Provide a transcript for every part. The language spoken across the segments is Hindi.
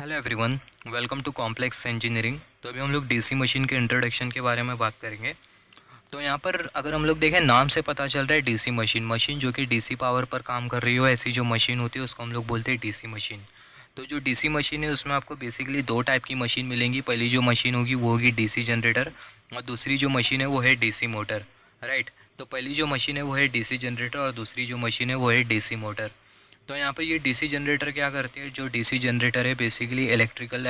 Hello everyone, welcome to complex engineering. तो अभी हम लोग डीसी मशीन के इंट्रोडक्शन के बारे में बात करेंगे। तो यहाँ पर अगर हम लोग देखें, नाम से पता चल रहा है डीसी मशीन मशीन जो कि डीसी पावर पर काम कर रही हो, ऐसी जो मशीन होती है उसको हम लोग बोलते हैं डीसी मशीन। तो जो डीसी मशीन है उसमें आपको बेसिकली दो टाइप की मशीन मिलेंगी। पहली जो मशीन होगी वो होगी डीसी जनरेटर, और दूसरी जो मशीन है वो है डीसी मोटर। राइट। तो पहली जो मशीन है वो है डीसी जनरेटर और दूसरी जो मशीन है वो है डीसी मोटर। तो यहाँ पर ये डीसी जनरेटर क्या करती है, जो डीसी जनरेटर है बेसिकली इलेक्ट्रिकल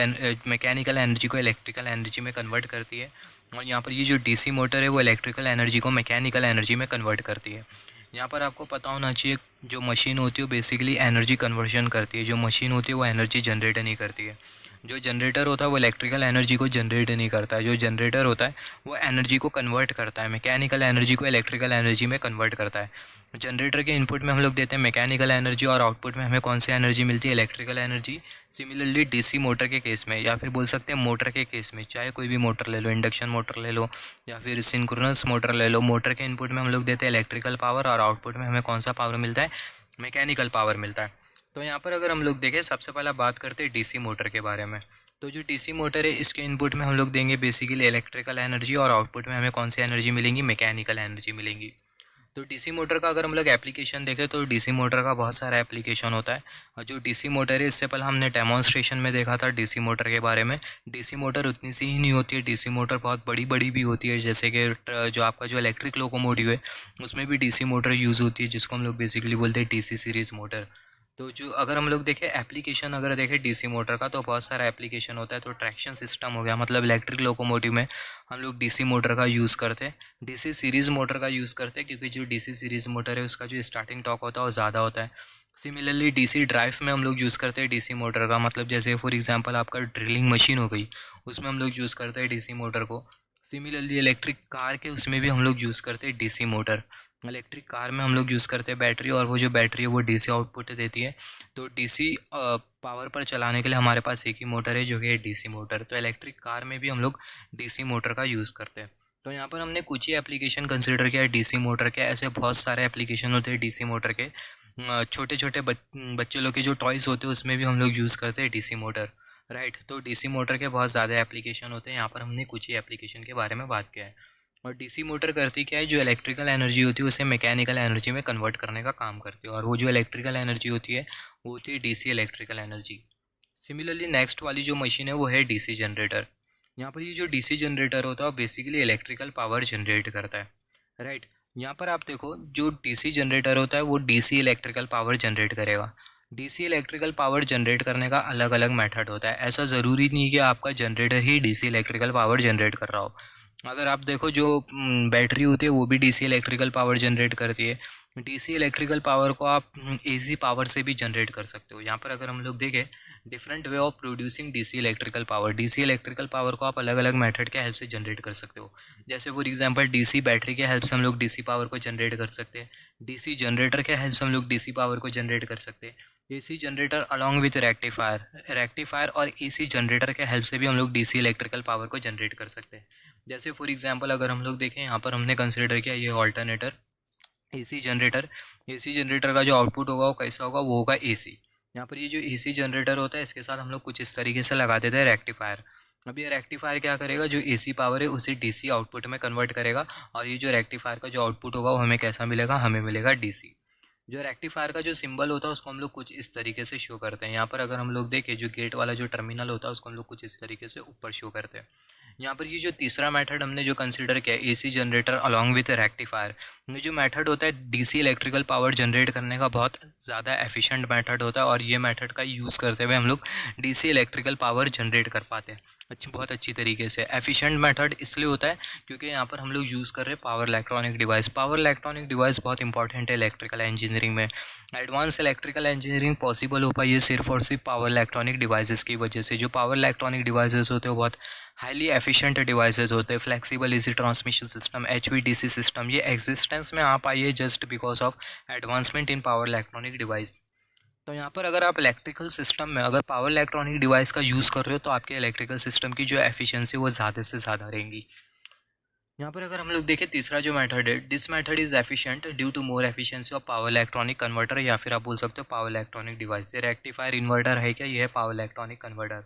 मैकेनिकल एनर्जी को इलेक्ट्रिकल एनर्जी में कन्वर्ट करती है। और यहाँ पर ये जो डीसी मोटर है वो इलेक्ट्रिकल एनर्जी को मैकेनिकल एनर्जी में कन्वर्ट करती है। यहाँ पर आपको पता होना चाहिए, जो मशीन होती है वो बेसिकली एनर्जी कन्वर्शन करती है। जो मशीन होती है वो एनर्जी जनरेट नहीं करती है। जो जनरेटर होता है वो इलेक्ट्रिकल एनर्जी को जनरेट नहीं करता है। जो जनरेटर होता है वो एनर्जी को कन्वर्ट करता है, मैकेनिकल एनर्जी को इलेक्ट्रिकल एनर्जी में कन्वर्ट करता है। जनरेटर के इनपुट में हम लोग देते हैं मैकेनिकल एनर्जी और आउटपुट में हमें कौन सी एनर्जी मिलती है, electrical energy. Similarly DC motor के केस में, या फिर बोल सकते हैं मोटर के केस में, चाहे कोई भी मोटर ले लो, इंडक्शन मोटर ले लो या फिर सिंक्रोनस मोटर ले लो, मोटर के इनपुट में हम लोग देते हैं इलेक्ट्रिकल पावर और आउटपुट में हमें कौन सा पावर मिलता है, मैकेनिकल पावर मिलता है। तो यहाँ पर अगर हम लोग देखें, सबसे पहला बात करते हैं डीसी मोटर के बारे में। तो जो डीसी मोटर है इसके इनपुट में हम लोग देंगे बेसिकली इलेक्ट्रिकल एनर्जी और आउटपुट में हमें कौन सी एनर्जी मिलेंगी, मैकेनिकल एनर्जी मिलेंगी। तो डीसी मोटर का अगर हम लोग एप्लीकेशन देखें तो डीसी मोटर का बहुत सारा एप्लीकेशन होता है। और जो डीसी मोटर है, इससे पहले हमने डेमोन्स्ट्रेशन में देखा था डीसी मोटर के बारे में। डीसी मोटर उतनी सी ही नहीं होती है, डीसी मोटर बहुत बड़ी बड़ी भी होती है। जैसे कि जो आपका जो इलेक्ट्रिक लोकोमोटिव है उसमें भी डीसी मोटर यूज़ होती है, जिसको हम लोग बेसिकली बोलते हैं डीसी सीरीज़ मोटर। तो जो अगर हम लोग देखें एप्लीकेशन, अगर देखें डीसी मोटर का, तो बहुत सारा एप्लीकेशन होता है। तो ट्रैक्शन सिस्टम हो गया, मतलब इलेक्ट्रिक लोकोमोटिव में हम लोग डीसी मोटर का यूज़ करते हैं, डीसी सीरीज़ मोटर का यूज़ करते हैं, क्योंकि जो डीसी सीरीज़ मोटर है उसका जो स्टार्टिंग टॉर्क होता है वो ज़्यादा होता है। सिमिलरली डीसी ड्राइव में हम लोग यूज़ करते हैं डीसी मोटर का, मतलब जैसे फॉर एग्जांपल आपका ड्रिलिंग मशीन हो गई, उसमें हम लोग यूज़ करते हैं डीसी मोटर को। सिमिलरली इलेक्ट्रिक कार के उसमें भी हम लोग यूज़ करते हैं डीसी मोटर। इलेक्ट्रिक कार में हम लोग यूज़ करते हैं बैटरी, और वो जो बैटरी है वो डीसी आउटपुट देती है। तो डीसी पावर पर चलाने के लिए हमारे पास एक ही मोटर है जो कि है डीसी मोटर। तो इलेक्ट्रिक कार में भी हम लोग डीसी मोटर का यूज़ करते हैं। तो यहाँ पर हमने कुछ ही एप्लीकेशन कंसिडर किया है डीसी मोटर के। ऐसे बहुत सारे एप्लीकेशन होते हैं डीसी मोटर के। छोटे छोटे बच्चे लोग के जो टॉयज़ होते हैं उसमें भी हम लोग यूज़ करते हैं डीसी मोटर। राइट। तो डीसी मोटर के बहुत ज़्यादा एप्लीकेशन होते हैं, यहाँ पर हमने कुछ ही एप्लीकेशन के बारे में बात किया है। और डीसी मोटर करती क्या है, जो इलेक्ट्रिकल एनर्जी होती है उसे मैकेनिकल एनर्जी में कन्वर्ट करने का काम करती है। और वो जो इलेक्ट्रिकल एनर्जी होती है वो होती है DC electrical energy. Similarly next वाली जो मशीन है वो है डीसी जनरेटर। यहाँ पर ये जो डीसी जनरेटर होता है वो बेसिकली इलेक्ट्रिकल पावर जनरेट करता है। राइट। यहाँ पर आप देखो, जो डीसी जनरेटर होता है वो डीसी इलेक्ट्रिकल पावर जनरेट करेगा। डीसी इलेक्ट्रिकल पावर जनरेट करने का अलग अलग मेथड होता है। ऐसा ज़रूरी नहीं कि आपका जनरेटर ही डीसी इलेक्ट्रिकल पावर जनरेट कर रहा हो। अगर आप देखो, जो बैटरी होती है वो भी डीसी इलेक्ट्रिकल पावर जनरेट करती है। डीसी इलेक्ट्रिकल पावर को आप एसी पावर से भी जनरेट कर सकते हो। यहाँ पर अगर हम लोग देखें, different way of producing DC electrical power. DC electrical power को आप अलग अलग मेथड के हेल्प से जनरेट कर सकते हो। जैसे फॉर एग्जांपल डीसी बैटरी के हेल्प से हम लोग डीसी पावर को जनरेट कर सकते हैं। डीसी जनरेटर के हेल्प से हम लोग डीसी पावर को जनरेट कर सकते हैं। AC generator along with rectifier और एसी जनरेटर के हेल्प से भी हम लोग डीसी इलेक्ट्रिकल पावर को जनरेट कर सकते हैं। जैसे फॉर एग्जांपल अगर हम लोग देखें, यहाँ पर हमने कंसिडर किया ये alternator AC generator. AC generator का जो आउटपुट होगा वो कैसा होगा, वो होगा एसी। यहाँ पर ये जो एसी जनरेटर होता है इसके साथ हम लोग कुछ इस तरीके से लगा देते हैं रेक्टिफायर। अब ये रेक्टिफायर क्या करेगा, जो एसी पावर है उसे डीसी आउटपुट में कन्वर्ट करेगा, और ये जो रेक्टिफायर का जो आउटपुट होगा वो हमें कैसा मिलेगा, हमें मिलेगा डीसी। जो रेक्टिफायर का जो सिंबल होता है उसको हम लोग कुछ इस तरीके से शो करते हैं। यहाँ पर अगर हम लोग देखें, जो गेट वाला जो टर्मिनल होता है उसको हम लोग कुछ इस तरीके से ऊपर शो करते हैं। यहाँ पर ये जो तीसरा मेथड हमने जो कंसिडर किया AC generator along with rectifier, ये जो मेथड होता है डीसी इलेक्ट्रिकल पावर जनरेट करने का बहुत ज़्यादा एफिशिएंट मेथड होता है। और ये मेथड का यूज़ करते हुए हम लोग डीसी इलेक्ट्रिकल पावर जनरेट कर पाते हैं बहुत अच्छी तरीके से। एफिशिएंट मेथड इसलिए होता है क्योंकि यहाँ पर हम लोग यूज़ कर रहे हैं power electronic device. Power electronic device बहुत इंपॉर्टेंट है इलेक्ट्रिकल इंजीनियरिंग में। एडवांस इलेक्ट्रिकल इंजीनियरिंग पॉसिबल हो पाई है सिर्फ और सिर्फ पावर इलेक्ट्रॉनिक डिवाइसेस की वजह से। जो पावर इलेक्ट्रॉनिक डिवाइसेस होते हैं वो बहुत हाईली एफिशिएंट डिवाइसेस होते हैं। Flexible easy transmission system, HVDC system, ये एग्जिस्टेंस में आ पाई है just because of advancement in power electronic device. तो यहाँ पर अगर आप इलेक्ट्रिकल सिस्टम में अगर पावर इलेक्ट्रॉनिक डिवाइस का यूज़ कर रहे हो तो आपके इलेक्ट्रिकल सिस्टम की जो एफिशिएंसी वो ज़्यादा से ज़्यादा रहेंगी। यहाँ पर अगर हम लोग देखें तीसरा जो मेथड है, this method is efficient due to more efficiency of power electronic converter, या फिर आप बोल सकते हो पावर इलेक्ट्रॉनिक डिवाइस। ये रेक्टिफायर इन्वर्टर है क्या? ये है पावर इलेक्ट्रॉनिक कन्वर्टर।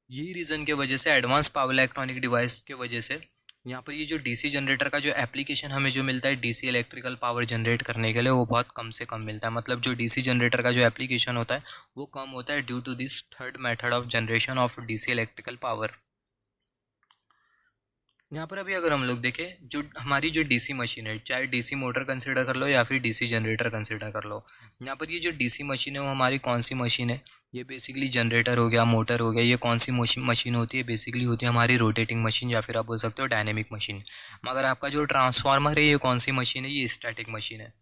यही रीज़न के वजह से, एडवांस पावर इलेक्ट्रॉनिक डिवाइस के वजह से यहाँ पर ये जो डीसी जनरेटर का जो एप्लीकेशन हमें जो मिलता है डीसी इलेक्ट्रिकल पावर जनरेट करने के लिए, वो बहुत कम से कम मिलता है। मतलब जो डीसी जनरेटर का जो एप्लीकेशन होता है वो कम होता है due to this third method of generation of DC electrical power. यहाँ पर अभी अगर हम लोग देखें, जो हमारी जो डीसी मशीन है, चाहे डीसी मोटर कंसिडर कर लो या फिर डीसी जनरेटर कंसिडर कर लो, यहाँ पर ये जो डीसी मशीन है वो हमारी कौन सी मशीन है? ये बेसिकली जनरेटर हो गया, मोटर हो गया, ये कौन सी मशीन होती है? बेसिकली होती है हमारी रोटेटिंग मशीन, या फिर आप बोल सकते हो डायनेमिक मशीन। मगर आपका जो ट्रांसफार्मर है ये कौन सी मशीन है? ये स्टैटिक मशीन है।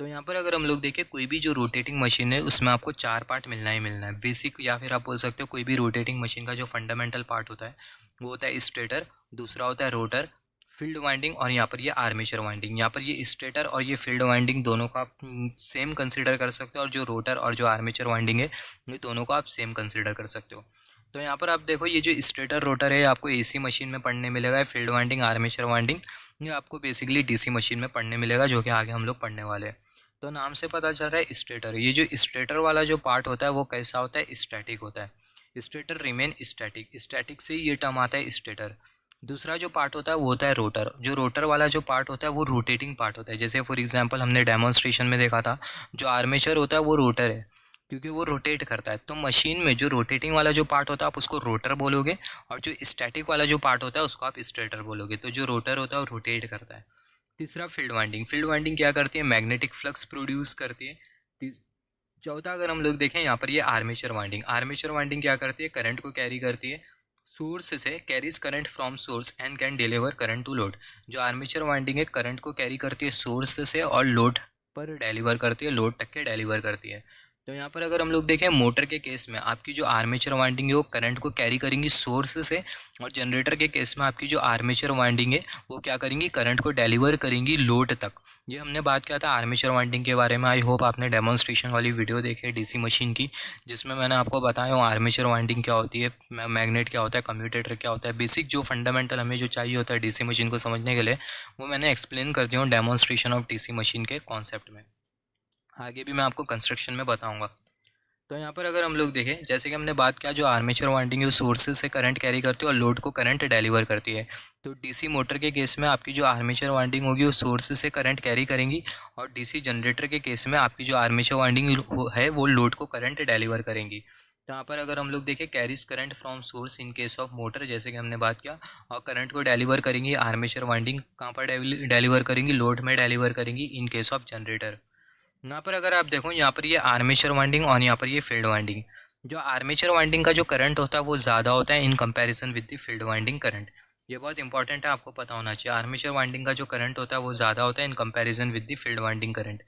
तो यहाँ पर अगर हम लोग देखें, कोई भी जो रोटेटिंग मशीन है उसमें आपको 4 पार्ट मिलना ही मिलना है बेसिक, या फिर आप बोल सकते हो कोई भी रोटेटिंग मशीन का जो फंडामेंटल पार्ट होता है वो होता है स्टेटर, दूसरा होता है रोटर, फील्ड वाइंडिंग, और यहाँ पर ये आर्मेचर वाइंडिंग। यहाँ पर ये स्टेटर और ये फील्ड वाइंडिंग दोनों को आप सेम कंसिडर कर सकते हो, और जो रोटर और जो आर्मेचर वाइंडिंग है ये दोनों को आप सेम कंसिडर कर सकते हो। तो यहाँ पर आप देखो, ये जो स्टेटर रोटर है आपको एसी मशीन में पढ़ने मिलेगा, फील्ड वाइंडिंग आर्मेचर वाइंडिंग ये आपको बेसिकली डीसी मशीन में पढ़ने मिलेगा, जो कि आगे हम लोग पढ़ने वाले हैं। तो नाम से पता चल रहा है स्टेटर। ये जो स्टेटर वाला जो पार्ट होता है वो कैसा होता है? स्टैटिक होता है। स्टेटर रिमेन स्टैटिक, स्टैटिक से ये टर्म आता है स्टेटर। दूसरा जो पार्ट होता है वो होता है रोटर। जो रोटर वाला जो पार्ट होता है वो रोटेटिंग पार्ट होता है। जैसे फॉर एग्जांपल हमने डेमोन्स्ट्रेशन में देखा था, जो आर्मेचर होता है वो रोटर है क्योंकि वो रोटेट करता है। तो मशीन में जो रोटेटिंग वाला जो पार्ट होता है आप उसको रोटर बोलोगे, और जो स्टैटिक वाला जो पार्ट होता है उसको आप स्टेटर बोलोगे। तो जो रोटर होता है वो रोटेट करता है। तीसरा फील्ड वाइंडिंग। फील्ड वाइंडिंग क्या करती है? मैग्नेटिक फ्लक्स प्रोड्यूस करती है। चौथा अगर हम लोग देखें यहाँ पर ये आर्मेचर वाइंडिंग। आर्मेचर वाइंडिंग क्या करती है? करंट को कैरी करती है सोर्स से, carries current from source and can deliver current to load. जो आर्मेचर वाइंडिंग है करंट को कैरी करती है सोर्स से और लोड पर डिलीवर करती है, लोड तक के डिलीवर करती है। तो यहाँ पर अगर हम लोग देखें मोटर के केस में आपकी जो आर्मेचर वाइंडिंग है वो करंट को कैरी करेंगी सोर्स से, और जनरेटर के केस में आपकी जो आर्मेचर वाइंडिंग है वो क्या करेंगी? करंट को डिलीवर करेंगी लोड तक। ये हमने बात किया था आर्मेचर वाइंडिंग के बारे में। आई होप आपने डेमोन्स्ट्रेशन वाली वीडियो देखी है डीसी मशीन की, जिसमें मैंने आपको बताया हूँ आर्मेचर वाइंडिंग क्या होती है, मैग्नेट क्या होता है, कम्यूटेटर क्या होता है, बेसिक जो फंडामेंटल हमें जो चाहिए होता है डीसी मशीन को समझने के लिए, वो मैंने एक्सप्लेन कर दिया हूँ डेमोन्स्ट्रेशन ऑफ डीसी मशीन के कॉन्सेप्ट में। आगे भी मैं आपको कंस्ट्रक्शन में बताऊँगा। तो यहाँ पर अगर हम लोग देखें, जैसे कि हमने बात किया, जो आर्मेचर वाइंडिंग है सोर्सेज से करंट कैरी करती है और लोड को करंट डिलीवर करती है। तो डीसी मोटर के केस में आपकी जो आर्मेचर वाइंडिंग होगी वो सोर्सेज से करंट कैरी करेंगी, और डीसी जनरेटर के केस में आपकी जो आर्मेचर वाइंडिंग है वो लोड को करंट डिलीवर करेंगी। तो यहाँ पर अगर हम लोग देखें, carries current from source in case of motor, जैसे कि हमने बात किया, और करंट को डिलीवर करेंगी आर्मेचर वाइंडिंग कहाँ पर डिलीवर करेंगी? लोड में डिलीवर करेंगी इन केस ऑफ जनरेटर। यहाँ पर अगर आप देखो, यहाँ पर ये आर्मेचर वाइंडिंग और यहाँ पर ये फील्ड वाइंडिंग। जो आर्मेचर वाइंडिंग का जो करंट होता है वो ज़्यादा होता है in comparison with the field winding current. ये बहुत इंपॉर्टेंट है, आपको पता होना चाहिए। आर्मेचर वाइंडिंग का जो करंट होता है वो ज़्यादा होता है in comparison with the field winding current,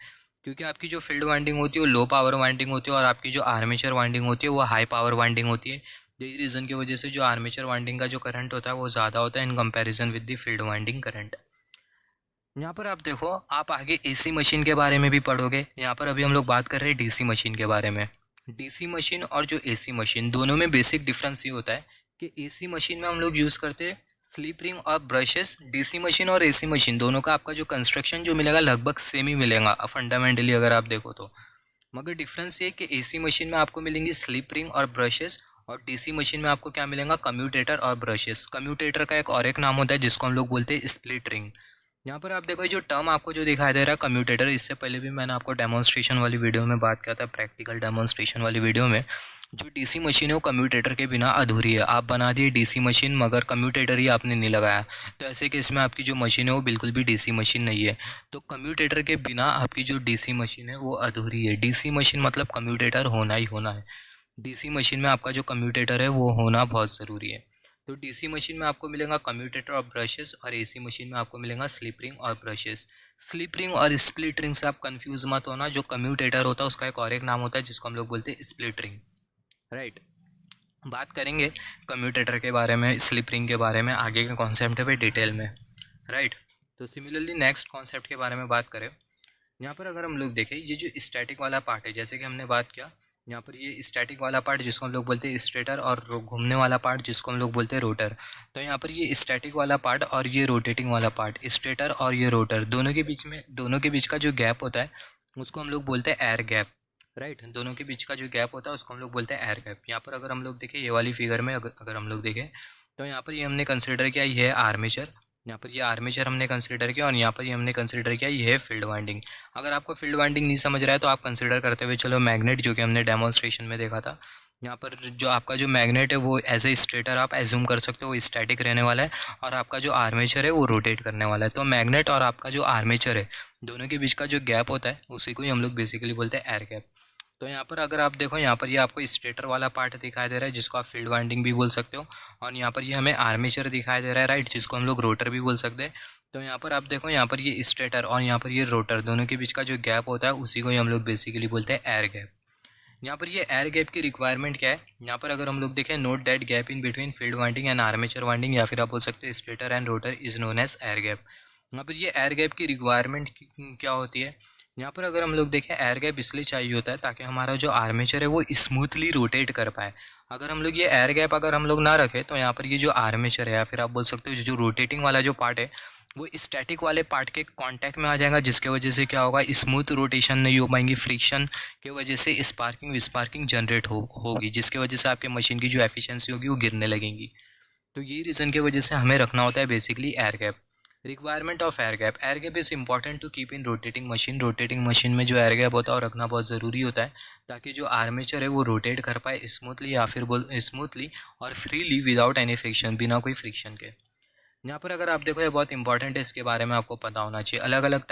क्योंकि आपकी जो फील्ड वाइंडिंग होती है वो लो पावर वाइंडिंग होती है, और आपकी जो आर्मेचर वाइंडिंग होती है वो हाई पावर वाइंडिंग होती है। यही रीज़न की वजह से जो आर्मेचर वाइंडिंग का जो करंट होता है वो ज़्यादा होता है in comparison with the field winding current. यहाँ पर आप देखो, आप आगे एसी मशीन के बारे में भी पढ़ोगे। यहाँ पर अभी हम लोग बात कर रहे हैं डीसी मशीन के बारे में। डीसी मशीन और जो एसी मशीन, दोनों में बेसिक डिफरेंस ये होता है कि एसी मशीन में हम लोग यूज़ करते हैं स्लिप रिंग और ब्रशेस। डीसी मशीन और एसी मशीन दोनों का आपका जो कंस्ट्रक्शन जो मिलेगा लगभग सेम ही मिलेगा फंडामेंटली अगर आप देखो तो। मगर डिफरेंस ये कि एसी मशीन में आपको मिलेंगी स्लिप रिंग और ब्रशेस, और डीसी मशीन में आपको क्या मिलेगा? कम्यूटेटर और ब्रशेस। कम्यूटेटर का एक और एक नाम होता है जिसको हम लोग बोलते हैं स्प्लिट रिंग। यहाँ पर आप देखो, जो टर्म आपको जो दिखाई दे रहा है कम्यूटेटर, इससे पहले भी मैंने आपको डेमोन्स्ट्रेशन वाली वीडियो में बात किया था, प्रैक्टिकल डेमोन्स्ट्रेशन वाली वीडियो में। जो डीसी मशीन है वो कम्यूटेटर के बिना अधूरी है। आप बना दिए डीसी मशीन मगर कम्यूटेटर ही आपने नहीं लगाया, तो ऐसे केस में आपकी जो मशीन है वो बिल्कुल भी डीसी मशीन नहीं है। तो कम्यूटेटर के बिना आपकी जो डीसी मशीन है वो अधूरी है। डीसी मशीन मतलब कम्यूटेटर होना ही होना है। डीसी मशीन में आपका जो कम्यूटेटर है वो होना बहुत ज़रूरी है। तो डीसी मशीन में आपको मिलेगा कम्यूटेटर और ब्रशेस, और एसी मशीन में आपको मिलेगा स्लिप रिंग और ब्रशेस। स्लिप रिंग और स्प्लिट रिंग से आप कंफ्यूज मत होना। जो कम्यूटेटर होता है उसका एक और एक नाम होता है जिसको हम लोग बोलते हैं स्प्लिट रिंग, राइट। बात करेंगे कम्यूटेटर के बारे में, स्लिप रिंग के बारे में आगे के कॉन्सेप्ट पे डिटेल में, राइट। तो सिमिलरली नेक्स्ट कॉन्सेप्ट के बारे में बात करें, यहाँ पर अगर हम लोग देखें, ये जो स्टैटिक वाला पार्ट है, जैसे कि हमने बात किया, यहाँ पर ये स्टैटिक वाला पार्ट जिसको हम लोग बोलते हैं स्टेटर, और घूमने वाला पार्ट जिसको हम लोग बोलते हैं रोटर। तो यहाँ पर ये स्टैटिक वाला पार्ट और ये रोटेटिंग वाला पार्ट, स्टेटर और ये रोटर, दोनों के बीच का जो गैप होता है उसको हम लोग बोलते हैं एयर गैप, राइट। दोनों के बीच का जो गैप होता है उसको हम लोग बोलते हैं एयर गैप। यहाँ पर अगर हम लोग देखें ये वाली फिगर में, अगर हम लोग देखें तो यहाँ पर ये हमने कंसिडर किया ये है आर्मेचर, यहाँ पर ये आर्मेचर हमने कंसिडर किया, और यहाँ पर ये हमने कंसिडर किया ये है फील्ड वाइंडिंग। अगर आपको फील्ड वाइंडिंग नहीं समझ रहा है तो आप कंसिडर करते हुए चलो मैग्नेट, जो कि हमने डेमोन्स्ट्रेशन में देखा था। यहाँ पर जो आपका जो मैग्नेट है वो एज ए स्टेटर आप एज्यूम कर सकते हो, वो स्टैटिक रहने वाला है, और आपका जो आर्मेचर है वो रोटेट करने वाला है। तो मैग्नेट और आपका जो आर्मेचर है दोनों के बीच का जो गैप होता है उसी को ही हम लोग बेसिकली बोलते हैं एयर गैप। तो यहाँ पर अगर आप देखो, यहाँ पर ये आपको स्टेटर वाला पार्ट दिखाई दे रहा है जिसको आप फील्ड वाइंडिंग भी बोल सकते हो, और यहाँ पर ये हमें आर्मेचर दिखाई दे रहा है, राइट, जिसको हम लोग रोटर भी बोल सकते हैं। तो यहाँ पर आप देखो, यहाँ पर ये स्टेटर और यहाँ पर ये रोटर दोनों के बीच का जो गैप होता है उसी को ही हम लोग बेसिकली बोलते हैं एयर गैप। यहाँ पर ये एयर गैप की रिक्वायरमेंट क्या है, यहाँ पर अगर हम लोग देखें, note that gap in between field winding and armature winding, या फिर आप बोल सकते हो stator and rotor is known as air gap. यहाँ पर ये एयर गैप की रिक्वायरमेंट क्या होती है, यहाँ पर अगर हम लोग देखें एयर गैप इसलिए चाहिए होता है ताकि हमारा जो आर्मेचर है वो स्मूथली रोटेट कर पाए। अगर हम लोग ये एयर गैप अगर हम लोग ना रखें तो यहाँ पर ये जो आर्मेचर है, या फिर आप बोल सकते हो जो रोटेटिंग वाला जो पार्ट है वो स्टैटिक वाले पार्ट के कांटेक्ट में आ जाएगा, जिसके वजह से क्या होगा, स्मूथ रोटेशन नहीं हो पाएंगी, फ्रिक्शन की वजह से स्पार्किंग जनरेट होगी, जिसके वजह से आपके मशीन की जो एफिशिएंसी होगी वो गिरने लगेंगी। तो ये रीज़न की वजह से हमें रखना होता है basically air gap. Requirement of air gap is important to keep in rotating machine में जो एयर गैप होता है वो रखना बहुत ज़रूरी होता है, ताकि जो आर्मेचर है वो रोटेट कर पाए स्मूथली, या फिर स्मूथली और फ्रीली विदाउट एनी फ्रिक्शन, बिना कोई फ्रिक्शन के। यहाँ पर अगर आप देखो ये बहुत इंपॉर्टेंट है, इसके बारे में आपको पता होना चाहिए। अलग अलग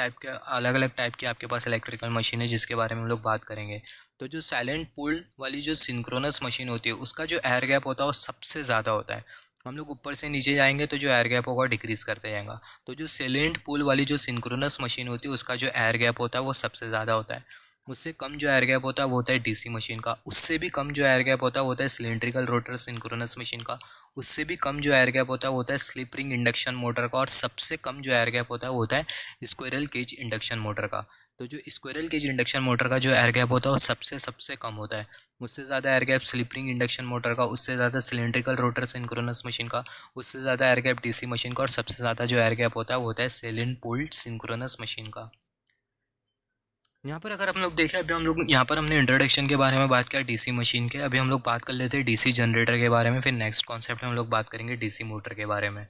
टाइप की आपके पास इलेक्ट्रिकल मशीन है जिसके बारे में हम लोग बात करेंगे। तो जो साइलेंट पुल वाली जो सिंक्रोनस मशीन होती है उसका जो एयर गैप होता है वो सबसे ज़्यादा होता है। हम लोग ऊपर से नीचे जाएंगे तो जो एयर गैप होगा डिक्रीज़ करते जाएगा। तो जो साइलेंट पुल वाली जो सिंक्रोनस मशीन होती है उसका जो एयर गैप होता है वो सबसे ज़्यादा होता है। उससे कम जो एयर गैप होता है वो होता है डीसी मशीन का। उससे भी कम जो एयर गैप होता है वो होता है सिलेंड्रिकल रोटर सिंक्रोनस मशीन का। उससे भी कम जो एयर गैप होता है वो होता है स्लिप रिंग इंडक्शन मोटर का। और सबसे कम जो एयर गैप होता है वो होता है स्क्विरल केज इंडक्शन मोटर का। तो जो स्क्विरल केज इंडक्शन मोटर का जो एयर गैप होता है वो सबसे कम होता है। उससे ज़्यादा air gap slip ring induction motor का, उससे ज़्यादा सिलेंड्रिकल रोटर सिंक्रोनस मशीन का, उससे ज़्यादा एयर गैप डीसी मशीन का, और सबसे ज़्यादा जो एयर गैप होता है वो होता है साइलेंट पुल्ड सिंक्रोनस मशीन का। यहाँ पर अगर हम लोग देखें, अभी हम लोग यहाँ पर हमने इंट्रोडक्शन के बारे में बात किया डीसी मशीन के। अभी हम लोग बात कर लेते हैं डीसी जनरेटर के बारे में। फिर नेक्स्ट कॉन्सेप्ट में हम लोग बात करेंगे डीसी मोटर के बारे में।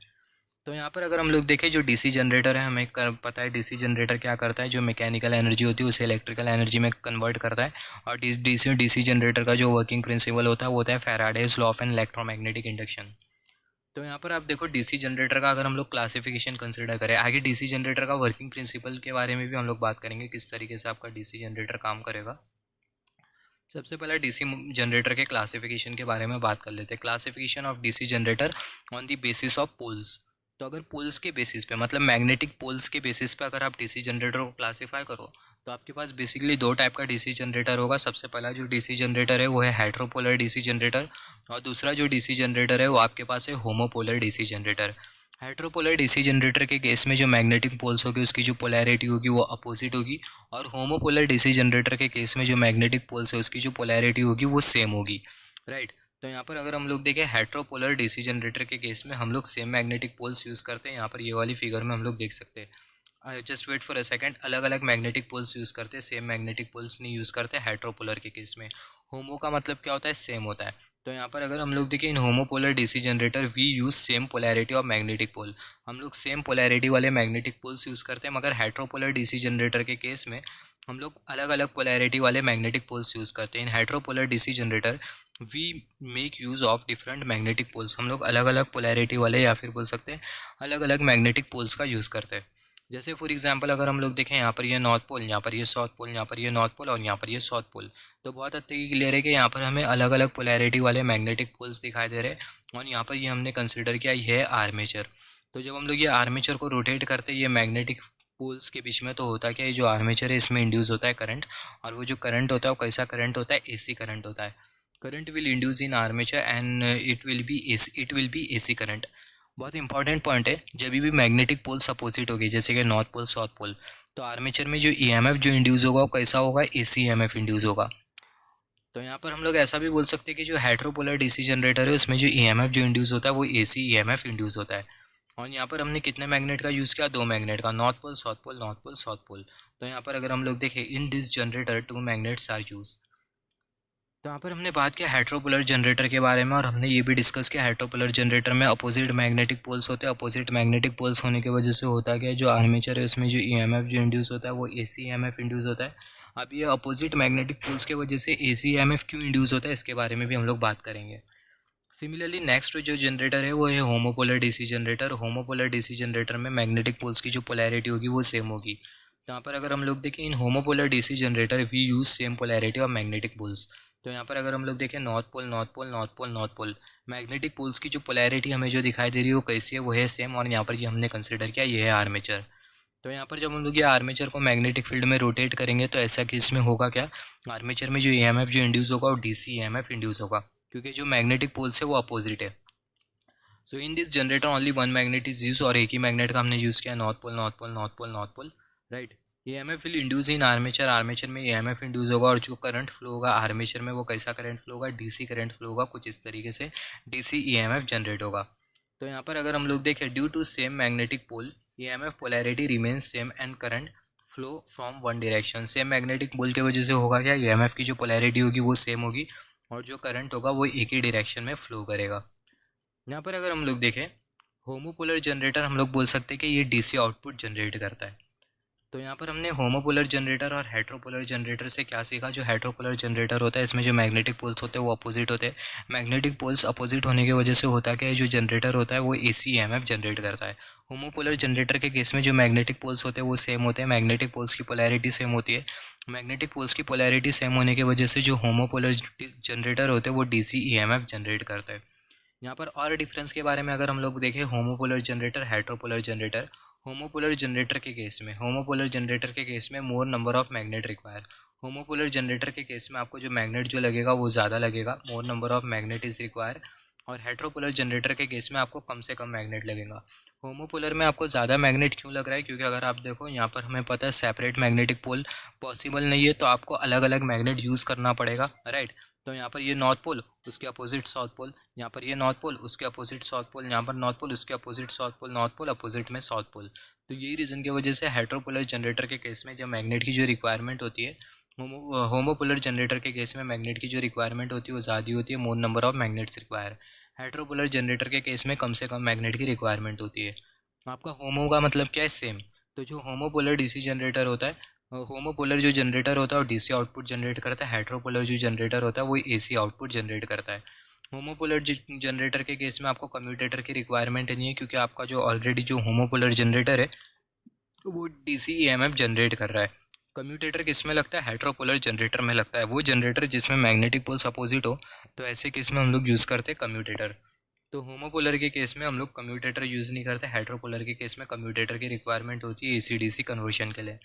तो यहाँ पर अगर हम लोग देखें, जो डीसी जनरेटर है, हमें पता है डीसी जनरेटर क्या करता है। जो मैकेनिकल एनर्जी होती है उसे इलेक्ट्रिकल एनर्जी में कन्वर्ट करता है। और डीसी जनरेटर का जो वर्किंग प्रिंसिपल होता है वो होता है Faraday's law of an electromagnetic induction. तो यहाँ पर आप देखो डीसी जनरेटर का अगर हम लोग क्लासिफिकेशन कंसिडर करें, आगे डीसी जनरेटर का वर्किंग प्रिंसिपल के बारे में भी हम लोग बात करेंगे, किस तरीके से आपका डीसी जनरेटर काम करेगा। सबसे पहले डीसी जनरेटर के क्लासिफिकेशन के बारे में बात कर लेते हैं। Classification of DC generator on the basis of poles. तो अगर पोल्स के बेसिस पे, मतलब मैग्नेटिक पोल्स के बेसिस पे अगर आप डीसी जनरेटर को क्लासीफाई करो तो आपके पास बेसिकली दो टाइप का डीसी जनरेटर होगा। सबसे पहला जो डीसी जनरेटर है वो है हाइड्रोपोलर डीसी जनरेटर, और दूसरा जो डीसी जनरेटर है वो आपके पास है homopolar DC generator. Hydropolar DC generator के केस में जो मैग्नेटिक पोल्स होगी उसकी जो पोलैरिटी होगी वो अपोजिट होगी, और होमोपोलर डीसी जनरेटर के केस में जो मैग्नेटिक पोल्स है उसकी जो पोलैरिटी होगी वो सेम होगी, राइट। तो यहाँ पर अगर हम लोग देखें हाइड्रोपोलर डीसी जनरेटर के केस में हम लोग सेम मैग्नेटिक पोल्स यूज़ करते हैं। यहाँ पर ये वाली फिगर में हम लोग देख सकते हैं। Just wait for a second, अलग अलग मैग्नेटिक पोल्स यूज़ करते हैं, सेम मैग्नेटिक पोल्स नहीं यूज़ करते हाइड्रोपोलर के केस में। होमो का मतलब क्या होता है, सेम होता है। तो यहाँ पर अगर हम लोग देखें in homopolar DC generator we use same polarity of magnetic pole. हम लोग सेम पोलैरिटी वाले मैग्नेटिक पोल्स यूज़ करते हैं, मगर हाइड्रोपोलर डीसी जनरेटर के केस में हम लोग अलग अलग पोलैरिटी वाले मैग्नेटिक पोल्स यूज़ करते हैं। In hydropolar DC generator we make use of different magnetic poles. हम लोग अलग अलग पोलैरिटी वाले, या फिर बोल सकते हैं अलग अलग मैग्नेटिक पोल्स का यूज़ करते हैं। जैसे फॉर एग्जांपल अगर हम लोग देखें, यहाँ पर ये नॉर्थ पोल, यहाँ पर ये साउथ पोल, यहाँ पर ये नॉर्थ पोल और यहाँ पर ये साउथ पोल। तो बहुत हद तक क्लियर है कि यहाँ पर हमें अलग अलग पोलैरिटी वाले मैग्नेटिक पोल्स दिखाई दे रहे हैं। और यहाँ पर ये हमने कंसिडर किया ये है आर्मेचर। तो जब हम लोग ये आर्मेचर को रोटेट करते हैं ये मैग्नेटिक पोल्स के बीच में, तो होता क्या है, जो आर्मेचर है इसमें इंड्यूस होता है करंट। और वो जो करंट होता है वो कैसा करंट होता है, एसी करंट होता है। Current will induce in armature and it will be AC current. बहुत इंपॉर्टेंट पॉइंट है, जब भी मैग्नेटिक पोल्स अपोजिट होगी जैसे कि नॉर्थ पोल साउथ पोल, तो आर्मेचर में जो ईएमएफ जो इंड्यूस होगा वो कैसा होगा, एसी ईएमएफ इंड्यूस होगा। तो यहाँ पर हम लोग ऐसा भी बोल सकते हैं कि जो हेट्रोपोलर डीसी जनरेटर है उसमें जो ईएमएफ जो इंड्यूस होता है वो एसी ईएमएफ इंड्यूस होता है। और यहाँ पर हमने कितने मैग्नेट का यूज़ किया, 2 मैग्नेट का, north pole south pole, north pole south pole. तो यहाँ पर अगर हम लोग देखें in this generator 2 magnets are use. तो यहाँ पर हमने बात किया हेट्रोपोलर जनरेटर के बारे में और हमने ये भी डिस्कस किया हेट्रोपोलर जनरेटर में अपोजिट मैग्नेटिक पोल्स होते हैं। अपोजिट मैग्नेटिक पोल्स होने की वजह से होता क्या है, जो आर्मेचर है उसमें जो ईएमएफ जो इंड्यूस होता है वो एसी ईएमएफ इंड्यूस होता है। अब ये अपोजिट मैग्नेटिक पोल्स की वजह से एसी ईएमएफ क्यों इंड्यूस होता है इसके बारे में भी हम लोग बात करेंगे। सिमिलरली नेक्स्ट जो जनरेटर है वो है homopolar DC generator. Homopolar DC generator में मैग्नेटिक पोल्स की जो पोलैरिटी होगी वो सेम होगी। तो यहाँ पर अगर हम लोग देखें in homopolar DC generator we use same polarity of magnetic poles. तो यहाँ पर अगर हम लोग देखें north pole north pole north pole north pole, magnetic poles की जो पोलैरिटी हमें जो दिखाई दे रही है वो कैसी है, वो है सेम। और यहाँ पर ये हमने कंसिडर किया ये है आर्मेचर। तो यहाँ पर जब हम लोग ये आर्मेचर को मैग्नेटिक फील्ड में रोटेट करेंगे तो ऐसा कि इसमें होगा क्या, आर्मेचर में जो ईएमएफ जो इंड्यूस होगा वो डीसी ईएमएफ इंड्यूस होगा, क्योंकि जो मैग्नेटिक पोल्स है वो अपोजिट है। So in this generator only one magnet is use, और एक ही मैग्नेट का हमने यूज़ किया north pole north pole north pole north pole, right. EMF will induce in armature, armature में ईएमएफ इंड्यूस होगा और जो करंट फ्लो होगा आर्मेचर में वो कैसा करंट फ्लो होगा, डीसी करंट फ्लो होगा, कुछ इस तरीके से डीसी ईएमएफ जनरेट होगा। तो यहाँ पर अगर हम लोग देखें due to same magnetic pole EMF polarity remains same and current flow from one direction. Same magnetic pole की वजह से होगा क्या, ईएमएफ की जो पोलैरिटी होगी वो सेम होगी और जो करंट होगा वो एक ही डायरेक्शन में फ्लो करेगा। यहाँ पर अगर हम लोग देखें होमोपोलर जनरेटर हम लोग बोल सकते हैं कि ये डीसी आउटपुट जनरेट करता है। तो यहाँ पर हमने होमोपोलर जनरेटर और हेट्रोपोलर जनरेटर से क्या सीखा। जो हेट्रोपोलर जनरेटर होता है इसमें जो मैग्नेटिक पोल्स होते हैं वो अपोजिट होते हैं। मैग्नेटिक पोल्स अपोजिट होने की वजह से होता क्या है, जो जनरेटर होता है वो एसी ईएमएफ जनरेट करता है। होमोपोलर जनरेटर के केस में जो मैग्नेटिक पोल्स होते हैं वो सेम होते हैं, मैग्नेटिक पोल्स की पोलैरिटी सेम होती है। मैग्नेटिक पोल्स की पोलैरिटी सेम होने की वजह से जो होमोपोलर जनरेटर होते हैं वो डीसी ईएमएफ जनरेट करता है। यहाँ पर और डिफरेंस के बारे में अगर हम लोग देखें homopolar generator heteropolar generator, homopolar generator के केस में more number of magnet require. Homopolar generator के केस में आपको जो मैग्नेट जो लगेगा वो ज़्यादा लगेगा, more number of magnet is require. और हेट्रोपोलर जनरेटर के केस में आपको कम से कम मैग्नेट लगेगा। होमोपोलर में आपको ज़्यादा मैग्नेट क्यों लग रहा है, क्योंकि अगर आप देखो यहाँ पर हमें पता है सेपरेट मैग्नेटिक पोल पॉसिबल नहीं है, तो आपको अलग अलग मैग्नेट यूज़ करना पड़ेगा, राइट। तो यहाँ पर ये नॉर्थ पोल उसके अपोजिट साउथ पोल, यहाँ पर ये नॉर्थ पोल उसके अपोजिट साउथ पोल, यहाँ पर नॉर्थ पोल उसके opposite south pole, north pole opposite में साउथ पोल। तो यही रीज़न की वजह से हेट्रोपोलर जनरेटर के केस में जब मैग्नेट की जो रिक्वायरमेंट होती है, होमोपोलर जनरेटर के केस में मैग्नेट की जो रिक्वायरमेंट होती है वो ज़्यादा होती है, more number of magnets require. Heteropolar generator के केस में कम से कम मैग्नेट की रिक्वायरमेंट होती है। आपका होमो का मतलब क्या है, सेम। तो जो होमोपोलर डीसी जनरेटर होता है, होमोपोलर जो जनरेटर होता है वो डीसी आउटपुट जनरेट करता है, हेट्रोपोलर जो जनरेटर होता है वो एसी आउटपुट जनरेट करता है। होमोपोलर जनरेटर के केस में आपको कम्यूटेटर की रिक्वायरमेंट नहीं है, क्योंकि आपका जो ऑलरेडी जो होमोपोलर जनरेटर है वो डीसी ईएमएफ जनरेट कर रहा है। कम्यूटेटर किस में लगता है, हेट्रोपोलर जनरेटर में लगता है, वो जनरेटर जिसमें मैग्नेटिक पोल्स अपोजिट हो। तो ऐसे केस में हम लोग यूज़ करते हैं कम्यूटेटर। तो होमोपोलर के केस में हम लोग कम्यूटेटर यूज़ नहीं करते, हेट्रोपोलर के केस में कम्यूटेटर की रिक्वायरमेंट होती है एसी डीसी कन्वर्शन के लिए।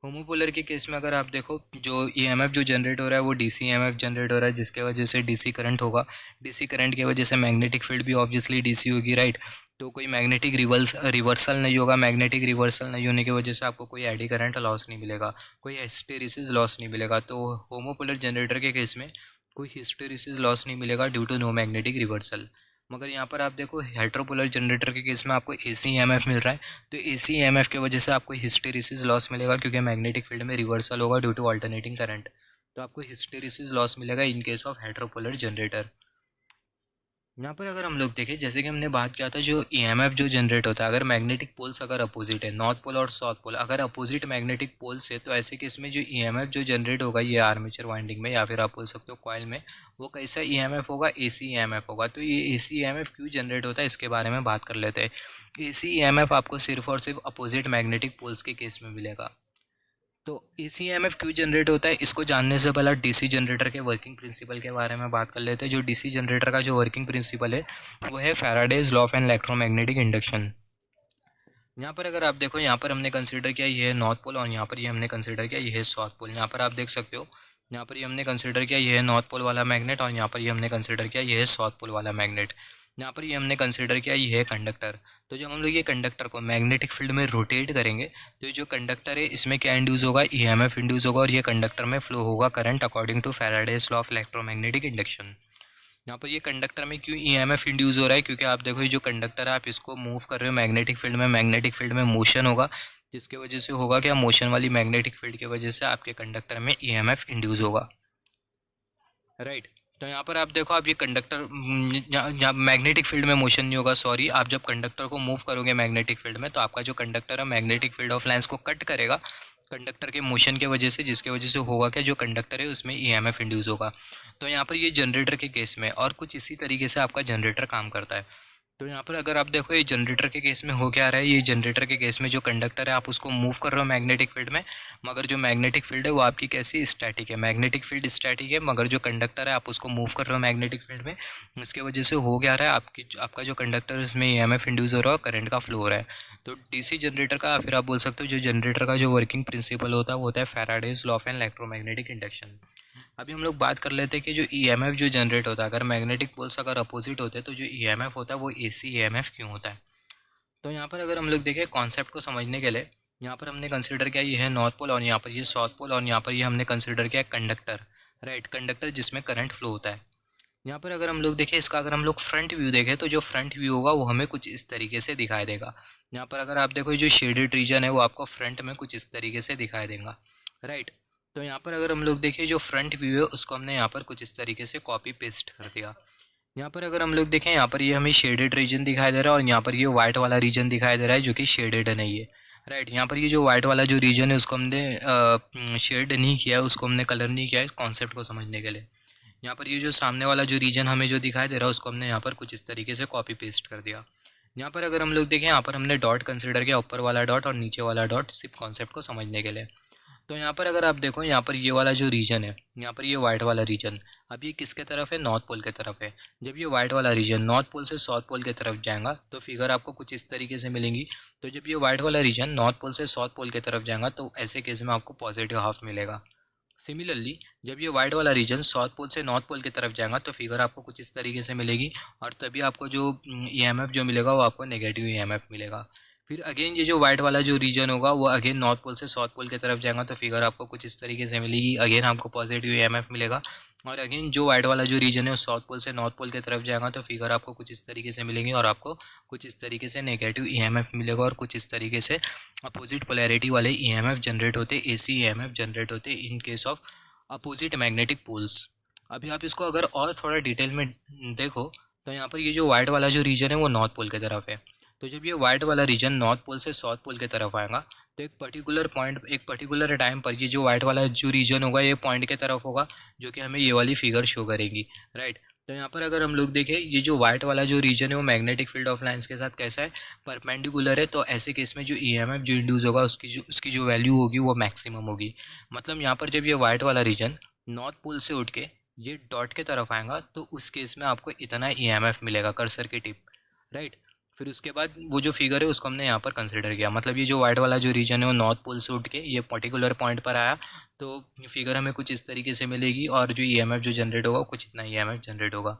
होमोपोलर के केस में अगर आप देखो जो ईएमएफ जो जनरेट हो रहा है वो डीसी ईएमएफ जनरेट हो रहा है, जिसके वजह से डीसी करंट होगा। डीसी करंट की वजह से मैग्नेटिक फील्ड भी ऑब्वियसली डीसी होगी, राइट। तो कोई मैग्नेटिक रिवर्सल नहीं होगा, मैग्नेटिक रिवर्सल नहीं होने की वजह से आपको कोई एडी करंट लॉस नहीं मिलेगा, कोई हिस्टेरिसिस लॉस नहीं मिलेगा। तो होमोपोलर जनरेटर के केस में कोई हिस्टेरिसिस लॉस नहीं मिलेगा due to no magnetic reversal. मगर यहाँ पर आप देखो हेट्रोपोलर जनरेटर के केस में आपको एसी ईएमएफ मिल रहा है, तो एसी ईएमएफ की वजह से आपको हिस्टेरिसिस लॉस मिलेगा, क्योंकि मैग्नेटिक फील्ड में रिवर्सल होगा ड्यू टू अल्टरनेटिंग करंट। तो आपको हिस्टेरिसिस लॉस मिलेगा इन केस ऑफ हेट्रोपोलर जनरेटर। यहाँ पर अगर हम लोग देखें, जैसे कि हमने बात किया था जो ईएमएफ जो जनरेट होता है, अगर मैग्नेटिक पोल्स अगर अपोजिट है, नॉर्थ पोल और साउथ पोल अगर अपोजिट मैग्नेटिक पोल्स है, तो ऐसे केस में जो ईएमएफ जो जनरेट होगा ये आर्मेचर वाइंडिंग में या फिर आप बोल सकते हो कॉइल में, वो कैसा ईएमएफ होगा, एसी ईएमएफ होगा। तो ये एसी ईएमएफ क्यों जनरेट होता है इसके बारे में बात कर लेते हैं। एसी ईएमएफ आपको सिर्फ और सिर्फ अपोजिट मैग्नेटिक पोल्स के केस में मिलेगा। तो एसी ईएमएफ क्यों जनरेट होता है, इसको जानने से पहले डीसी जनरेटर के वर्किंग प्रिंसिपल के बारे में बात कर लेते हैं। जो डीसी जनरेटर का जो वर्किंग प्रिंसिपल है वो है Faraday's law of an electromagnetic induction. यहाँ पर अगर आप देखो, यहाँ पर हमने कंसिडर किया ये है नॉर्थ पोल और यहाँ पर ये हमने कंसिडर किया ये है साउथ पोल। यहाँ पर आप देख सकते हो, यहाँ पर ये हमने कंसिडर किया ये है नॉर्थ पोल वाला मैग्नेट और यहाँ पर ये हमने कंसिडर किया ये है साउथ पोल वाला मैग्नेट। यहाँ पर ये हमने कंसिडर किया ये है कंडक्टर। तो जब हम लोग ये कंडक्टर को मैग्नेटिक फील्ड में रोटेट करेंगे तो ये जो कंडक्टर है इसमें क्या इंड्यूस होगा, ईएमएफ इंड्यूस होगा, और ये कंडक्टर में फ्लो होगा current according to Faraday's law of electromagnetic induction. यहाँ पर ये कंडक्टर में क्यों ईएमएफ इंड्यूस हो रहा है, क्योंकि आप देखो ये जो कंडक्टर है आप इसको मूव कर रहे हो मैग्नेटिक फील्ड में, मैग्नेटिक फील्ड में मोशन होगा, जिसके वजह से होगा क्या, मोशन वाली मैग्नेटिक फील्ड की वजह से आपके कंडक्टर में ईएमएफ इंड्यूस होगा, राइट। तो यहाँ पर आप देखो, आप ये कंडक्टर यहाँ मैग्नेटिक फील्ड में मोशन नहीं होगा, सॉरी, आप जब कंडक्टर को मूव करोगे मैग्नेटिक फील्ड में तो आपका जो कंडक्टर है मैग्नेटिक फील्ड ऑफ लाइंस को कट करेगा कंडक्टर के मोशन के वजह से, जिसके वजह से होगा क्या, जो कंडक्टर है उसमें ईएमएफ इंड्यूस होगा। तो यहाँ पर ये जनरेटर के केस में और कुछ इसी तरीके से आपका जनरेटर काम करता है। तो यहाँ पर अगर आप देखो ये जनरेटर के केस में हो क्या रहा है, ये जनरेटर के केस में जो कंडक्टर है आप उसको मूव कर रहे हो मैग्नेटिक फील्ड में, मगर जो मैग्नेटिक फील्ड है वो आपकी कैसी, स्टैटिक है, मैग्नेटिक फील्ड स्टैटिक है, मगर जो कंडक्टर है आप उसको मूव कर रहे हो मैग्नेटिक फील्ड में, इसके वजह से हो क्या रहा है, आपका जो कंडक्टर है उसमें ईएमएफ इंड्यूस हो रहा है, करंट का फ्लो हो रहा है। तो डीसी जनरेटर का, फिर आप बोल सकते हो जो जनरेटर का जो वर्किंग प्रिंसिपल होता है वो होता है Faraday's law of an electromagnetic induction. अभी हम लोग बात कर लेते हैं कि जो ईएमएफ जो जनरेट होता है, अगर मैग्नेटिक पोल्स अगर अपोजिट होते हैं तो जो ईएमएफ होता है वो एसी ईएमएफ क्यों होता है। तो यहाँ पर अगर हम लोग देखें कॉन्सेप्ट को समझने के लिए, यहाँ पर हमने कंसिडर किया ये है नॉर्थ पोल और यहाँ पर ये साउथ पोल, और यहाँ पर ये हमने कंसिडर किया कंडक्टर, राइट, कंडक्टर जिसमें करंट फ्लो होता है। यहाँ पर अगर हम लोग देखें इसका, अगर हम लोग फ्रंट व्यू देखें तो जो फ्रंट व्यू होगा वो हमें कुछ इस तरीके से दिखाई देगा। यहाँ पर अगर आप देखो जो शेडेड रीजन है वो आपको फ्रंट में कुछ इस तरीके से दिखाई देगा, राइट। तो यहाँ पर अगर हम लोग देखें जो फ्रंट व्यू है उसको हमने यहाँ पर कुछ इस तरीके से कॉपी पेस्ट कर दिया। यहाँ पर अगर हम लोग देखें यहाँ पर ये हमें शेडेड रीजन दिखाई दे रहा है और यहाँ पर ये वाइट वाला रीजन दिखाई दे रहा है जो कि शेडेड नहीं है, राइट। यहाँ पर ये जो वाइट वाला जो रीजन है उसको हमने शेड नहीं किया है, उसको हमने कलर नहीं किया है कॉन्सेप्ट को समझने के लिए। यहाँ पर ये जो सामने वाला जो रीजन हमें जो दिखाई दे रहा है उसको हमने यहाँ पर कुछ इस तरीके से कॉपी पेस्ट कर दिया। यहाँ पर अगर हम लोग देखें यहाँ पर हमने डॉट कंसिडर किया, ऊपर वाला डॉट और नीचे वाला डॉट, सिर्फ कॉन्सेप्ट को समझने के लिए। तो यहाँ पर अगर आप देखो यहाँ पर ये वाला जो रीजन है, यहाँ पर ये वाइट वाला रीजन, अब ये किसके तरफ है, नॉर्थ पोल के तरफ है। जब ये वाइट वाला रीजन नॉर्थ पोल से साउथ पोल की तरफ जाएगा तो फिगर आपको कुछ इस तरीके से मिलेंगी। तो जब ये वाइट वाला रीजन नॉर्थ पोल से साउथ पोल की तरफ जाएगा तो ऐसे केस में आपको पॉजिटिव हाफ मिलेगा। सिमिलरली जब ये वाइट वाला रीजन साउथ पोल से नॉर्थ पोल की तरफ जाएगा तो फिगर आपको कुछ इस तरीके से मिलेगी, और तभी आपको जो ईएमएफ जो मिलेगा वो आपको नेगेटिव ईएमएफ मिलेगा। फिर अगेन ये जो वाइट वाला जो रीजन होगा वो अगेन नॉर्थ पोल से साउथ पोल की तरफ जाएगा तो फिगर आपको कुछ इस तरीके से मिलेगी, अगेन आपको पॉजिटिव ईएमएफ मिलेगा। और अगेन जो वाइट वाला जो रीजन है वो साउथ पोल से नॉर्थ पोल की तरफ जाएगा तो फिगर आपको कुछ इस तरीके से मिलेंगी और आपको कुछ इस तरीके से नेगेटिव ईएमएफ मिलेगा, और कुछ इस तरीके से अपोजिट पोलैरिटी वाले ईएमएफ जनरेट होते, एसी ईएमएफ जनरेट होते in case of opposite magnetic poles. अभी आप इसको अगर और थोड़ा डिटेल में देखो तो यहाँ पर ये जो वाइट वाला जो रीजन है वो नॉर्थ पोल की तरफ है। तो जब ये वाइट वाला रीजन नॉर्थ पोल से साउथ पोल की तरफ आएगा तो एक पर्टिकुलर पॉइंट, एक पर्टिकुलर टाइम पर ये जो वाइट वाला जो रीजन होगा ये पॉइंट की तरफ होगा, जो कि हमें ये वाली फिगर शो करेगी, राइट। तो यहाँ पर अगर हम लोग देखें ये जो वाइट वाला जो रीजन है वो मैग्नेटिक फील्ड ऑफ लाइंस के साथ कैसा है, परपेंडिकुलर है। तो ऐसे केस में जो ईएमएफ जो इंड्यूस होगा उसकी जो वैल्यू होगी वो मैक्सिमम होगी। मतलब यहाँ पर जब ये वाइट वाला रीजन नॉर्थ पोल से उठ के ये डॉट के तरफ आएगा तो उस केस में आपको इतना ईएमएफ मिलेगा, कर्सर की टिप, राइट। फिर उसके बाद वो जो फिगर है उसको हमने यहाँ पर कंसिडर किया, मतलब ये जो वाइट वाला जो रीजन है वो नॉर्थ पोल से उठ के ये पर्टिकुलर पॉइंट पर आया तो फिगर हमें कुछ इस तरीके से मिलेगी, और जो ईएमएफ जो जनरेट होगा कुछ इतना ईएमएफ जनरेट होगा।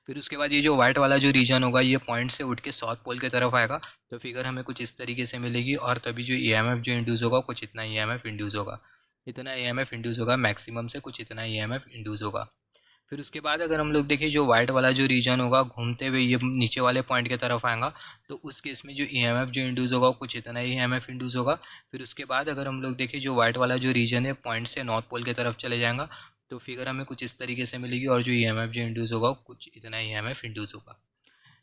फिर उसके बाद ये जो वाइट वाला जो रीजन होगा ये पॉइंट से उठ के साउथ पोल की तरफ आएगा तो फिगर हमें कुछ इस तरीके से मिलेगी, और तभी जो ईएमएफ जो इंड्यूस होगा कुछ इतना ईएमएफ इंड्यूस होगा, इतना ईएमएफ इंड्यूस होगा, मैक्सिमम से कुछ इतना ईएमएफ इंड्यूस होगा। फिर उसके बाद अगर हम लोग देखें जो वाइट वाला जो रीजन होगा घूमते हुए ये नीचे वाले पॉइंट की तरफ आएगा तो उस केस में जो ईएमएफ जो इंड्यूस होगा कुछ इतना ही ईएमएफ इंड्यूस होगा। फिर उसके बाद अगर हम लोग देखें जो वाइट वाला जो रीजन है पॉइंट से नॉर्थ पोल की तरफ चले जाएगा तो फिगर हमें कुछ इस तरीके से मिलेगी, और जो ईएमएफ जो इंड्यूस होगा कुछ इतना ही ईएमएफ इंड्यूस होगा।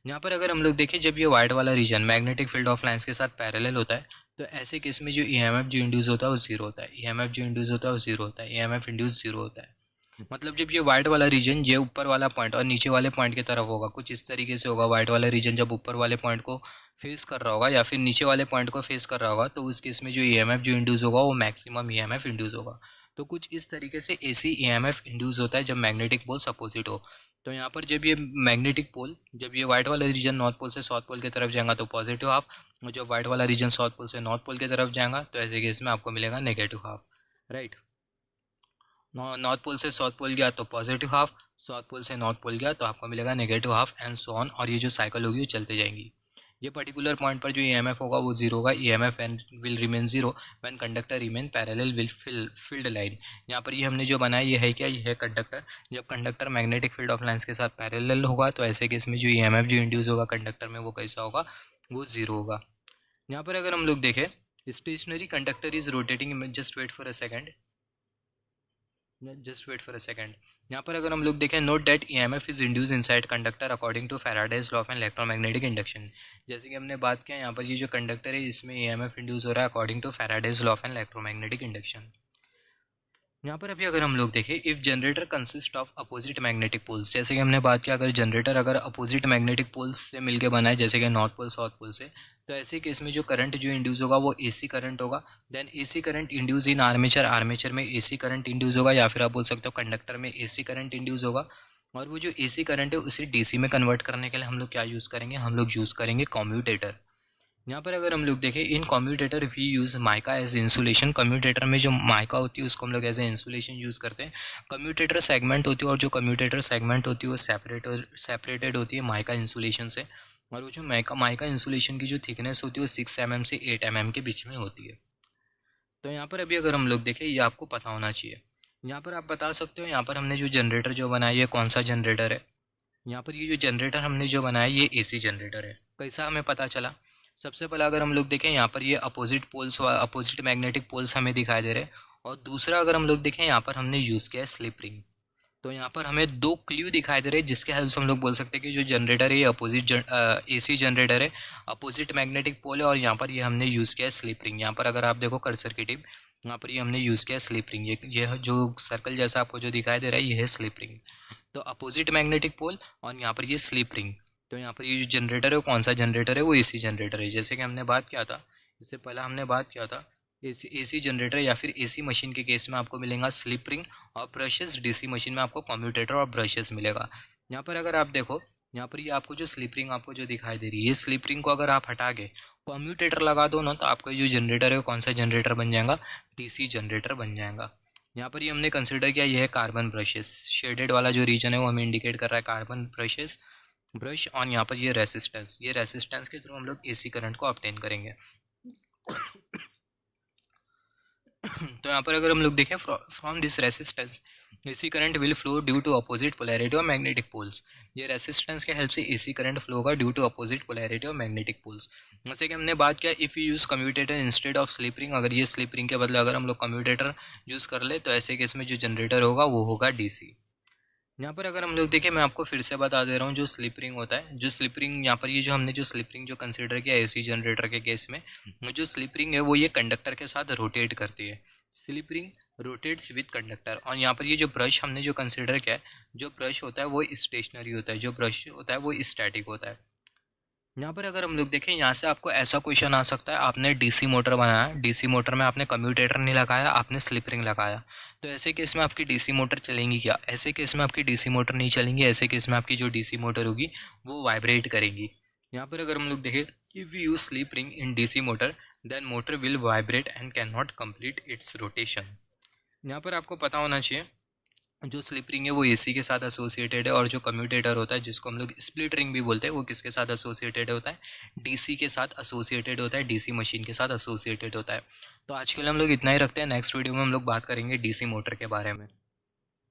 यहाँ पर अगर हम लोग देखें जब ये वाइट वाला region magnetic field of lines के साथ पैरेलल होता है तो ऐसे केस में जो ईएमएफ जो इंड्यूस होता है वो जीरो होता है, ईएमएफ जो इंड्यूस होता है वो जीरो होता है, ईएमएफ इंड्यूस जीरो होता है। मतलब जब ये वाइट वाला रीजन ये ऊपर वाला पॉइंट और नीचे वाले पॉइंट की तरफ होगा कुछ इस तरीके से होगा, वाइट वाला रीजन जब ऊपर वाले पॉइंट को फेस कर रहा होगा या फिर नीचे वाले पॉइंट को फेस कर रहा होगा तो उस केस में जो ईएमएफ जो इंड्यूस होगा वो मैक्सिमम ईएमएफ इंड्यूस होगा। तो कुछ इस तरीके से एसी ईएमएफ इंड्यूस होता है जब मैग्नेटिक पोल्स अपोजिट हो। तो यहाँ पर जब ये मैग्नेटिक पोल, जब ये वाइट वाला रीजन नॉर्थ पोल से साउथ पोल की तरफ जाएगा तो पॉजिटिव हाफ, और जब वाइट वाला रीजन साउथ पोल से नॉर्थ पोल की तरफ जाएगा तो ऐसे केस में आपको मिलेगा negative half, right. North pole से साउथ पोल गया तो पॉजिटिव हाफ, साउथ पोल से नॉर्थ पोल गया तो आपको मिलेगा negative half and so on, और ये जो साइकिल होगी वो चलते जाएंगी। ये पर्टिकुलर पॉइंट पर जो ईएमएफ होगा वो जीरो होगा। EMF will remain zero when conductor remain parallel with field line. यहाँ पर ये हमने जो बनाया ये है क्या, ये है कंडक्टर। जब conductor magnetic field of lines के साथ पैरेलल होगा तो ऐसे केस में जो ईएमएफ जो इंड्यूस होगा कंडक्टर में वो कैसा होगा, वो जीरो होगा। यहाँ पर अगर हम लोग देखें stationary conductor is rotating, just wait for a second. यहाँ पर अगर हम लोग देखें note that EMF is induce inside conductor according to Faraday's law of electromagnetic induction. जैसे कि हमने बात किया यहाँ पर ये जो कंडक्टर है इसमें ईएमएफ इंड्यूस हो रहा है according to Faraday's law of electromagnetic induction. यहाँ पर अभी अगर हम लोग देखें if generator consist of opposite magnetic poles, जैसे कि हमने बात किया अगर जनरेटर अगर अपोजिट मैग्नेटिक पोल्स से मिलकर बना है जैसे कि नॉर्थ पोल साउथ पोल से, तो ऐसे केस में जो करंट जो इंड्यूस होगा वो एसी करंट होगा। Then AC current induce in armature, armature में एसी करंट इंड्यूस होगा, या फिर आप बोल सकते हो कंडक्टर में एसी करंट इंड्यूस होगा। और वो जो एसी करंट है उसे डीसी में कन्वर्ट करने के लिए हम लोग क्या यूज़ करेंगे, हम लोग यूज़ करेंगे कम्यूटेटर। यहाँ पर अगर हम लोग देखें in commutator we use mica as insulation. Commutator में जो माइका होती है उसको हम लोग एज ए इंसुलेशन यूज़ करते हैं। कम्यूटेटर सेगमेंट होती है और जो कम्यूटेटर सेगमेंट होती है वो सेपरेटेड होती है माइका इंसुलेशन से। और वो जो माइका इंसुलेशन की जो थिकनेस होती है वो 6 mm से 8 mm के बीच में होती है। तो यहाँ पर अभी अगर हम लोग देखें ये आपको पता होना चाहिए। यहाँ पर आप बता सकते हो यहाँ पर हमने जो जनरेटर जो बनाया है कौन सा जनरेटर है। यहाँ पर ये जो जनरेटर हमने जो बनाया ये एसी जनरेटर है। कैसा हमें पता चला, सबसे पहले अगर हम लोग देखें यहाँ पर ये अपोजिट मैग्नेटिक पोल्स हमें दिखाई दे रहे हैं। और दूसरा अगर हम लोग देखें यहाँ पर हमने यूज़ किया है स्लिप रिंग। तो यहाँ पर हमें दो क्ल्यू दिखाई दे रहे हैं जिसके हेल्प से हम लोग बोल सकते हैं कि जो जनरेटर है ये एसी जनरेटर है, अपोजिट मैग्नेटिक पोल है, और यहाँ पर ये हमने यूज़ किया है स्लिप रिंग। यहाँ पर अगर आप देखो कर्सर की टिप यहाँ पर ये हमने यूज़ किया है स्लिप रिंग। ये जो सर्कल जैसा आपको जो दिखाई दे रहा है ये है स्लिप रिंग। तो अपोजिट मैग्नेटिक पोल और यहाँ पर ये स्लिप रिंग। तो यहाँ पर ये जो जनरेटर है वो कौन सा जनरेटर है, वो एसी जनरेटर है। जैसे कि हमने बात किया था, इससे पहले हमने बात किया था एसी जनरेटर या फिर एसी मशीन के केस में आपको मिलेगा स्लिप रिंग और ब्रशेस। डीसी मशीन में आपको कम्यूटेटर और ब्रशेस मिलेगा। यहाँ पर अगर आप देखो यहाँ पर ये आपको जो स्लिप रिंग आपको जो दिखाई दे रही है, ये स्लिप रिंग को अगर आप हटा के कम्यूटेटर लगा दो ना तो आपका जो जनरेटर है वो कौन सा जनरेटर बन जाएगा, डीसी जनरेटर बन जाएगा। यहाँ पर ये हमने कंसिडर किया ये है कार्बन ब्रशेस। शेडेड वाला जो रीजन है वो हमें इंडिकेट कर रहा है कार्बन ब्रशेस ब्रश। और यहाँ पर ये रेसिस्टेंस के थ्रू हम लोग एसी करंट को ऑब्टेन करेंगे। तो यहाँ पर अगर हम लोग देखें from this resistance AC current will flow due to opposite polarity of magnetic poles. ये रेसिस्टेंस के हेल्प से एसी करंट फ्लो होगा due to opposite polarity of magnetic poles. जैसे कि हमने बात किया if you use commutator instead of slip ring, अगर ये स्लिप रिंग के बदले अगर हम लोग कम्यूटेटर यूज़ कर ले तो ऐसे केस में जो जनरेटर होगा वो होगा डीसी। यहाँ पर अगर हम लोग देखें मैं आपको फिर से बता दे रहा हूँ जो स्लिप रिंग होता है, जो स्लिप रिंग यहाँ पर ये जो हमने जो स्लिप रिंग जो कंसीडर किया एसी जनरेटर के केस में, जो स्लिप रिंग है वो ये कंडक्टर के साथ रोटेट करती है। Slip ring rotates with conductor. और यहाँ पर ये जो ब्रश हमने जो कंसीडर किया है, जो ब्रश होता है वो स्टेशनरी होता है, जो ब्रश होता है वो स्टैटिक होता है। यहाँ पर अगर हम लोग देखें यहाँ से आपको ऐसा क्वेश्चन आ सकता है, आपने डीसी मोटर बनाया, डीसी मोटर में आपने कम्यूटेटर नहीं लगाया, आपने स्लिप रिंग लगाया, तो ऐसे केस में आपकी डीसी मोटर चलेंगी क्या? ऐसे केस में आपकी डीसी मोटर नहीं चलेंगी। ऐसे केस में आपकी जो डीसी मोटर होगी वो वाइब्रेट करेंगी। यहाँ पर अगर हम लोग देखें if you use slip ring in DC motor then motor will vibrate and can not complete its rotation. यहाँ पर आपको पता होना चाहिए जो स्लिप रिंग है वो एसी के साथ एसोसिएटेड है, और जो कम्यूटेटर होता है जिसको हम लोग स्प्लिट रिंग भी बोलते हैं वो किसके साथ एसोसिएटेड होता है, डीसी के साथ एसोसिएटेड होता है, डीसी मशीन के साथ एसोसिएटेड होता है। तो आज के लिए हम लोग इतना ही रखते हैं। नेक्स्ट वीडियो में हम लोग बात करेंगे डीसी मोटर के बारे में।